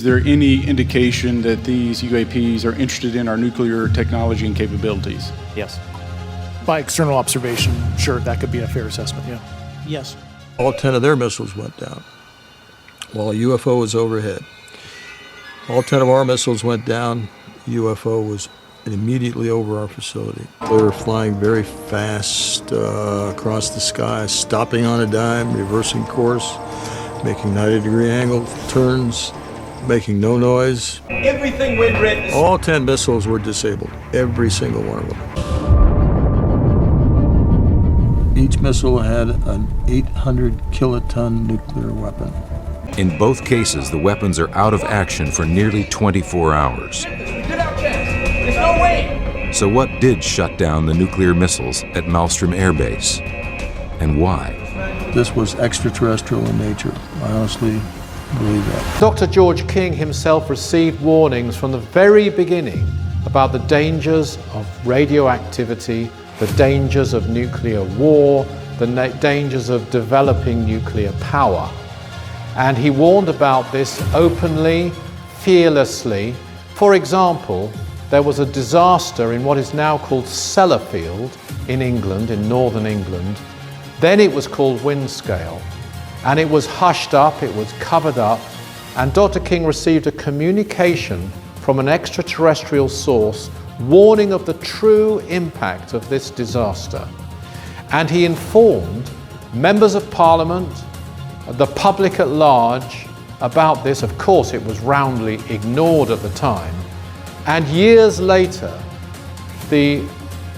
Is there any indication that these UAPs are interested in our nuclear technology and capabilities? Yes. By external observation, sure, that could be a fair assessment, yeah. Yes. All 10 of their missiles went down while a UFO was overhead. All 10 of our missiles went down. UFO was immediately over our facility. They were flying very fast across the sky, stopping on a dime, reversing course, making 90-degree angle turns, making no noise. Everything went red. All 10 missiles were disabled, every single one of them. Each missile had an 800-kiloton nuclear weapon. In both cases, the weapons are out of action for nearly 24 hours. There's no way. So what did shut down the nuclear missiles at Malmstrom Air Base? And why? This was extraterrestrial in nature. I honestly believe that. Dr. George King himself received warnings from the very beginning about the dangers of radioactivity, the dangers of nuclear war, the dangers of developing nuclear power. And he warned about this openly, fearlessly. For example, there was a disaster in what is now called Sellafield in England, in northern England. Then it was called Windscale. And it was hushed up, it was covered up, and Dr. King received a communication from an extraterrestrial source warning of the true impact of this disaster. And he informed members of Parliament, the public at large, about this. Of course, it was roundly ignored at the time. And years later, the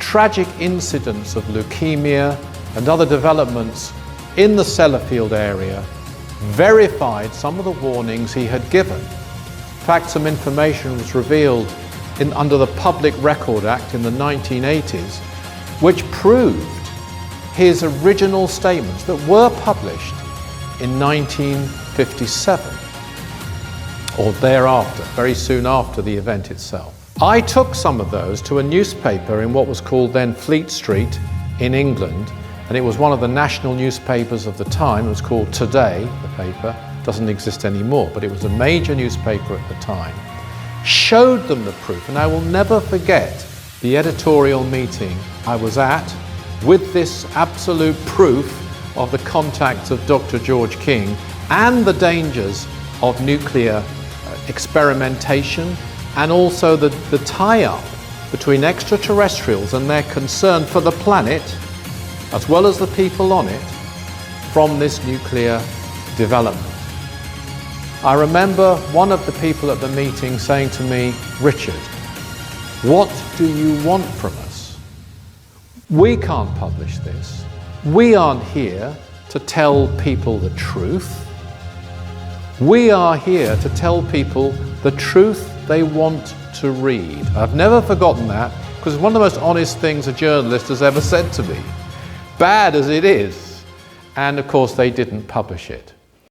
tragic incidents of leukemia and other developments in the Sellafield area verified some of the warnings he had given. In fact, some information was revealed under the Public Record Act in the 1980s, which proved his original statements that were published in 1957, or thereafter, very soon after the event itself. I took some of those to a newspaper in what was called then Fleet Street in England, and it was one of the national newspapers of the time. It was called Today, the paper. It doesn't exist anymore, but it was a major newspaper at the time. Showed them the proof, and I will never forget the editorial meeting I was at with this absolute proof of the contacts of Dr. George King and the dangers of nuclear experimentation, and also the tie-up between extraterrestrials and their concern for the planet, as well as the people on it, from this nuclear development. I remember one of the people at the meeting saying to me, "Richard, what do you want from us? We can't publish this. We aren't here to tell people the truth. We are here to tell people the truth they want to read." I've never forgotten that, because it's one of the most honest things a journalist has ever said to me. Bad as it is. And of course they didn't publish it.